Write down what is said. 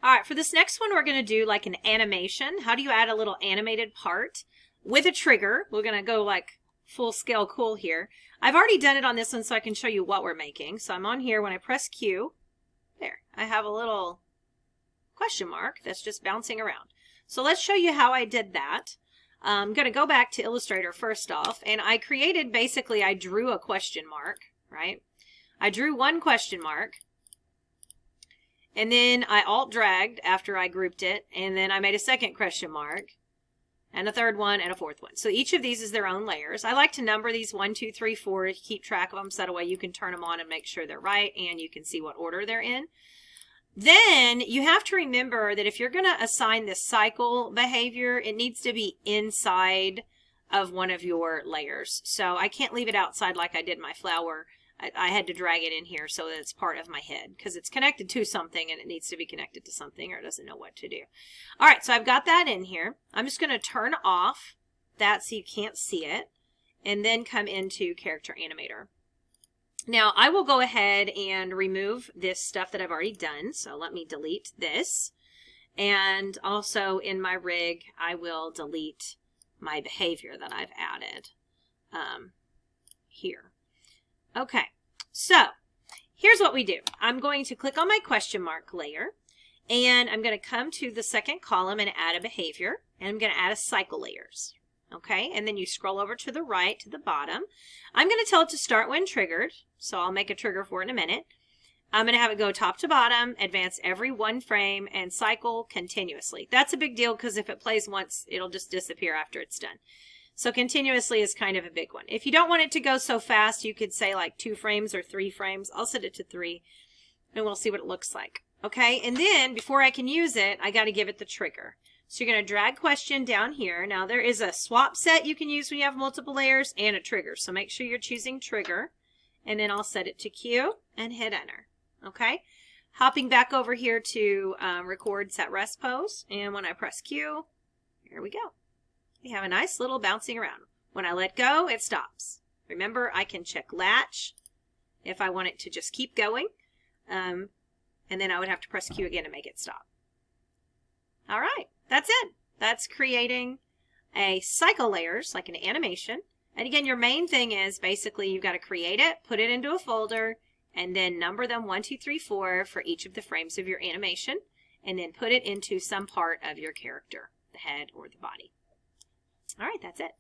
All right, for this next one, we're going to do like an animation. How do you add a little animated part with a trigger? We're going to go like full scale cool here. I've already done it on this one so I can show you what we're making. So I'm on here. When I press Q, there, I have a little question mark that's just bouncing around. So let's show you how I did that. I'm going to go back to Illustrator first off, and I created, basically, I drew a question mark, right? I drew one question mark, and then I alt-dragged after I grouped it, and then I made a second question mark, and a third one, and a fourth one. So each of these is their own layers. I like to number these 1, 2, 3, 4 to keep track of them, so that way you can turn them on and make sure they're right, and you can see what order they're in. Then you have to remember that if you're going to assign this cycle behavior, it needs to be inside of one of your layers. So I can't leave it outside like I did my flower. I had to drag it in here so that it's part of my head because it's connected to something and it needs to be connected to something or it doesn't know what to do. All right, so I've got that in here. I'm just going to turn off that so you can't see it and then come into Character Animator. Now, I will go ahead and remove this stuff that I've already done. So let me delete this. And also in my rig, I will delete my behavior that I've added here. Okay, so here's what we do. I'm going to click on my question mark layer, and I'm going to come to the second column and add a behavior, and I'm going to add a cycle layers. Okay, and then you scroll over to the right to the bottom. I'm going to tell it to start when triggered, so I'll make a trigger for it in a minute. I'm going to have it go top to bottom, advance every 1 frame, and cycle continuously. That's a big deal because if it plays once, it'll just disappear after it's done. So continuously is kind of a big one. If you don't want it to go so fast, you could say like 2 frames or 3 frames. I'll set it to 3, and we'll see what it looks like. Okay, and then before I can use it, I got to give it the trigger. So you're going to drag question down here. Now there is a swap set you can use when you have multiple layers and a trigger. So make sure you're choosing trigger, and then I'll set it to Q and hit enter. Okay, hopping back over here to record set rest pose, and when I press Q, here we go. We have a nice little bouncing around. When I let go, it stops. Remember, I can check latch if I want it to just keep going, and then I would have to press Q again to make it stop. All right, that's it. That's creating a cycle layers, like an animation. And again, your main thing is basically you've got to create it, put it into a folder, and then number them 1, 2, 3, 4 for each of the frames of your animation, and then put it into some part of your character, the head or the body. All right, that's it.